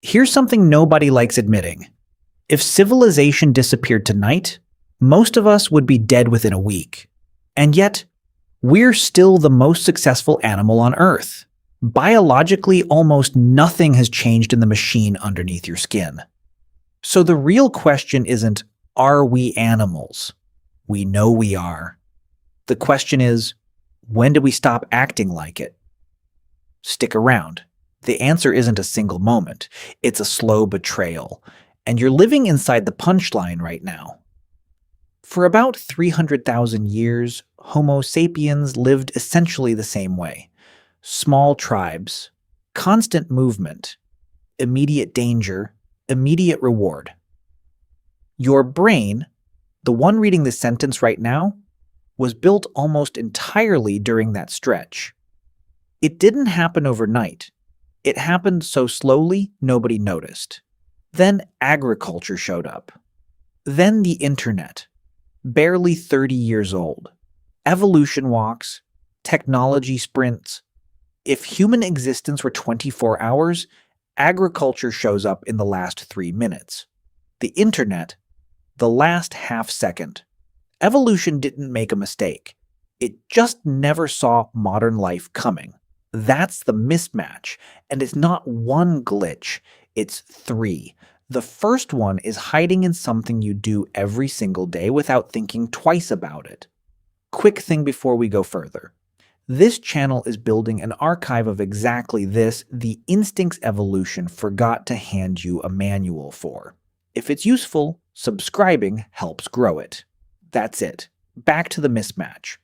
Here's something nobody likes admitting. If civilization disappeared tonight, most of us would be dead within a week. And yet, we're still the most successful animal on Earth. Biologically, almost nothing has changed in the machine underneath your skin. So the real question isn't, are we animals? We know we are. The question is, when do we stop acting like it? Stick around. The answer isn't a single moment. It's a slow betrayal. And you're living inside the punchline right now. For about 300,000 years, Homo sapiens lived essentially the same way. Small tribes, constant movement, immediate danger, immediate reward. Your brain, the one reading this sentence right now, was built almost entirely during that stretch. It didn't happen overnight. It happened so slowly nobody noticed. Then agriculture showed up. Then the internet, barely 30 years old. Evolution walks, technology sprints. If human existence were 24 hours, agriculture shows up in the last 3 minutes. The internet, the last half second. Evolution didn't make a mistake. It just never saw modern life coming. That's the mismatch, and it's not one glitch, it's 3. The first one is hiding in something you do every single day without thinking twice about it. Quick thing before we go further. This channel is building an archive of exactly this the instincts evolution forgot to hand you a manual for. If it's useful, subscribing helps grow it. That's it. Back to the mismatch.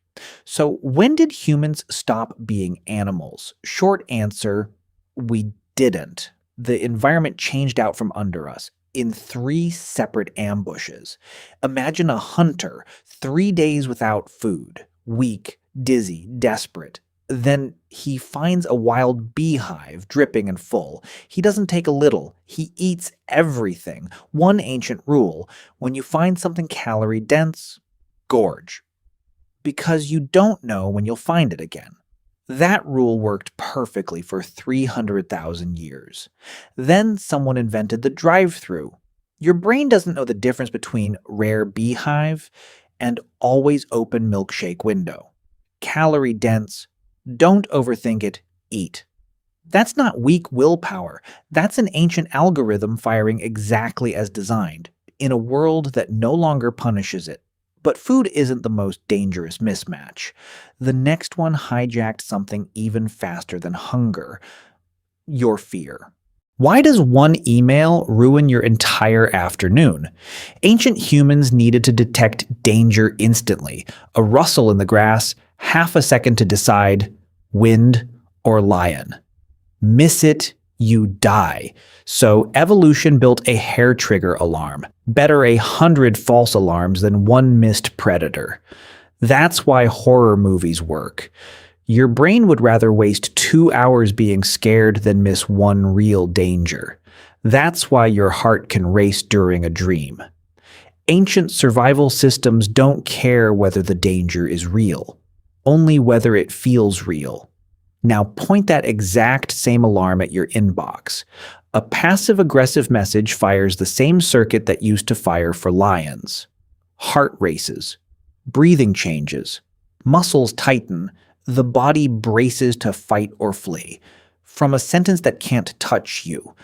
So when did humans stop being animals? Short answer, we didn't. The environment changed out from under us in 3 separate ambushes. Imagine a hunter, 3 days without food, weak, dizzy, desperate. Then he finds a wild beehive, dripping and full. He doesn't take a little. He eats everything. One ancient rule, when you find something calorie-dense, gorge. Because you don't know when you'll find it again. That rule worked perfectly for 300,000 years. Then someone invented the drive-thru. Your brain doesn't know the difference between rare beehive and always open milkshake window. Calorie-dense, don't overthink it, eat. That's not weak willpower. That's an ancient algorithm firing exactly as designed, in a world that no longer punishes it. But food isn't the most dangerous mismatch. The next one hijacked something even faster than hunger. Your fear. Why does one email ruin your entire afternoon? Ancient humans needed to detect danger instantly. A rustle in the grass, half a second to decide, wind or lion. Miss it, you die. So evolution built a hair trigger alarm. Better 100 false alarms than 1 missed predator. That's why horror movies work. Your brain would rather waste 2 hours being scared than miss 1 real danger. That's why your heart can race during a dream. Ancient survival systems don't care whether the danger is real, only whether it feels real. Now point that exact same alarm at your inbox. A passive-aggressive message fires the same circuit that used to fire for lions. Heart races. Breathing changes. Muscles tighten. The body braces to fight or flee. From a sentence that can't touch you.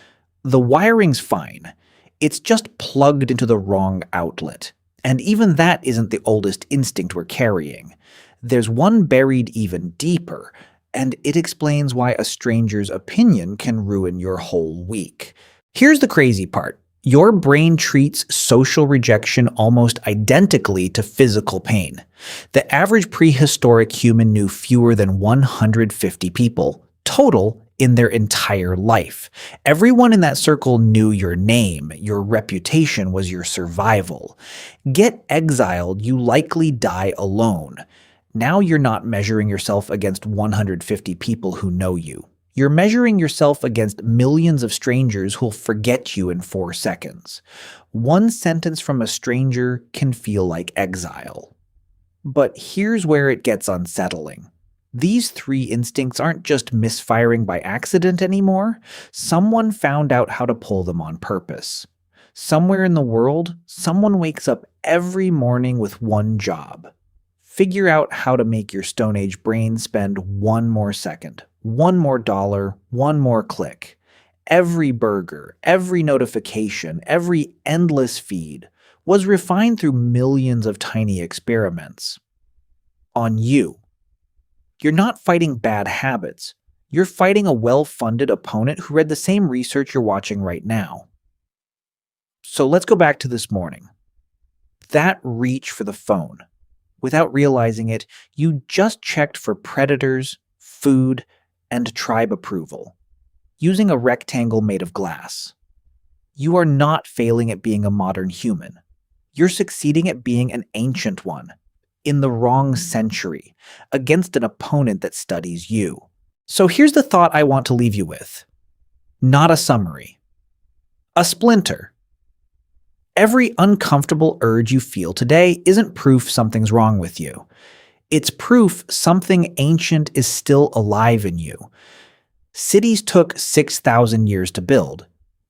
The wiring's fine. It's just plugged into the wrong outlet. And even that isn't the oldest instinct we're carrying. There's one buried even deeper, and it explains why a stranger's opinion can ruin your whole week. Here's the crazy part. Your brain treats social rejection almost identically to physical pain. The average prehistoric human knew fewer than 150 people, total, in their entire life. Everyone in that circle knew your name. Your reputation was your survival. Get exiled, you likely die alone. Now you're not measuring yourself against 150 people who know you. You're measuring yourself against millions of strangers who'll forget you in 4 seconds. One sentence from a stranger can feel like exile. But here's where it gets unsettling. These three instincts aren't just misfiring by accident anymore. Someone found out how to pull them on purpose. Somewhere in the world, someone wakes up every morning with one job. Figure out how to make your Stone Age brain spend one more second, one more dollar, one more click. Every burger, every notification, every endless feed was refined through millions of tiny experiments. On you. You're not fighting bad habits. You're fighting a well-funded opponent who read the same research you're watching right now. So let's go back to this morning. That reach for the phone. Without realizing it, you just checked for predators, food, and tribe approval, using a rectangle made of glass. You are not failing at being a modern human. You're succeeding at being an ancient one, in the wrong century, against an opponent that studies you. So here's the thought I want to leave you with. Not a summary. A splinter. Every uncomfortable urge you feel today isn't proof something's wrong with you. It's proof something ancient is still alive in you. Cities took 6,000 years to build.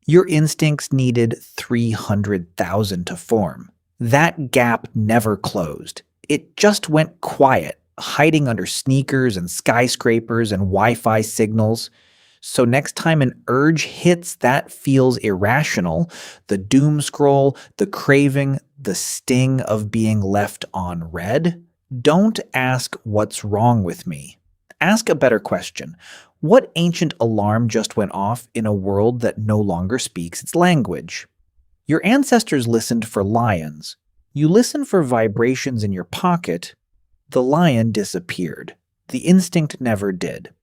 Your instincts needed 300,000 to form. That gap never closed. It just went quiet, hiding under sneakers and skyscrapers and Wi-Fi signals. So next time an urge hits that feels irrational, the doom scroll, the craving, the sting of being left on red, don't ask what's wrong with me. Ask a better question. What ancient alarm just went off in a world that no longer speaks its language? Your ancestors listened for lions. You listen for vibrations in your pocket. The lion disappeared. The instinct never did.